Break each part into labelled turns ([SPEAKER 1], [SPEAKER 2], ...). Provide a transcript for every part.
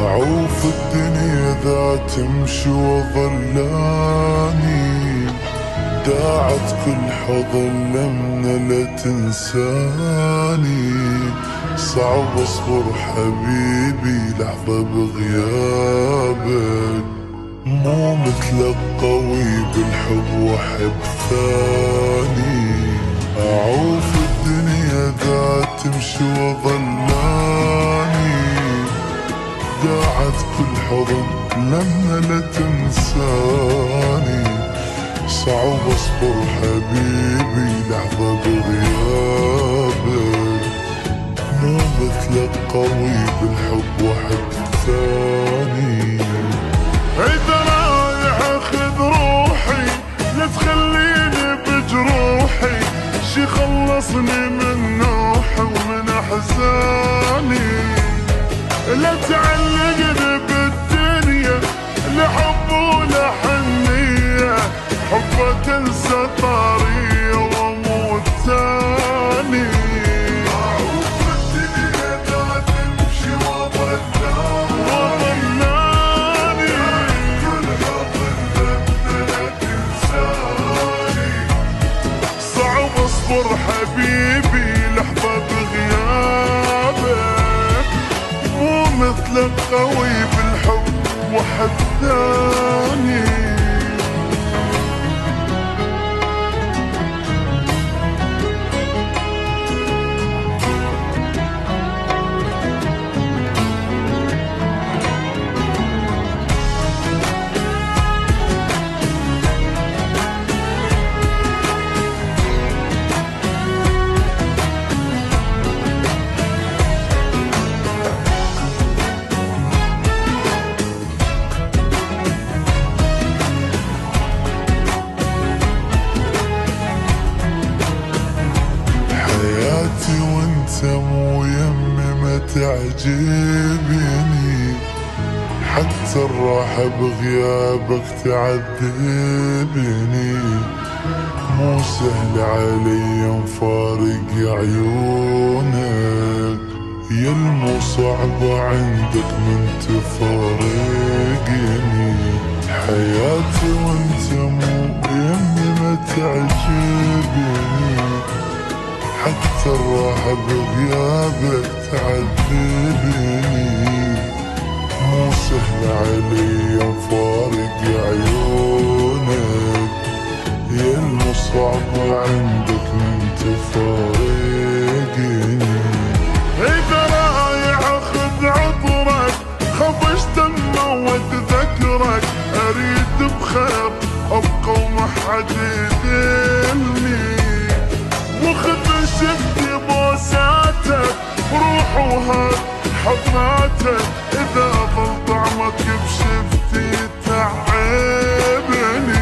[SPEAKER 1] أعوف الدنيا ذا تمشي وظلاني، داعت كل حضن لمنا لا تنساني. صعب اصبر حبيبي لحظة بغيابك، مو مثلك قوي بالحب وحب ثاني. أعوف الدنيا ذا تمشي وظلاني، داعت كل حضن لما لا تنساني. صعب اصبر حبيبي لحظة بغيابك، مو مثلك قوي بالحب وحب ثاني. إذا رايح اخذ روحي لا تخليني بجروحي، شي خلصني من نوحي ومن احزاني. لا تعلقني بالدنيا لحب ولا حنية، حبك انسى طاري واموت ثاني. أعوف الدنيا لا تمشي وظلاني، كل حضن لمنا لا تنساني. صعب اصبر حبيبي لحظة بغيابك، مو مثلك قوي بالحب وحد ثاني. وانت مو يمي ما تعجبني، حتى الراحة بغيابك تعذبني. مو سهل علي مفارق عيونك، يا المو صعبة عندك من تفارقني. حياتي وانت مو يمي ما تعجبني، حتى الراحة بغيابك تعذبني. مو سهل علي مفارق عيونك، يا المصعب عندك من تفارقني. إذا رايح اخذ عطرك خفش دمه واتذكرك، اريد بخير ابقى وما حد يدلني. وخذ شفتي بوساتك روح وهات حضناتك، اذا ظل طعمك بشفتي تعبني.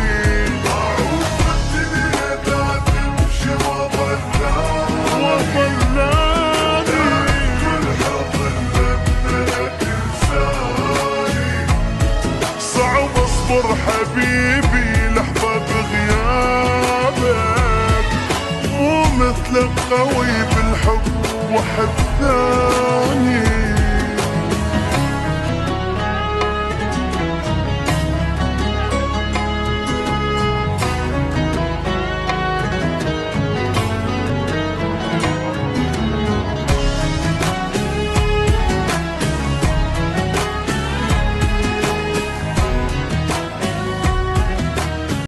[SPEAKER 1] أعوف الدنيا لا تمشي وظلاني، كل حضن لمنا لا تنساني. صعب اصبر حبيبي لحظة بغيابك، مو مثلك قوي بالحب وحد ثاني.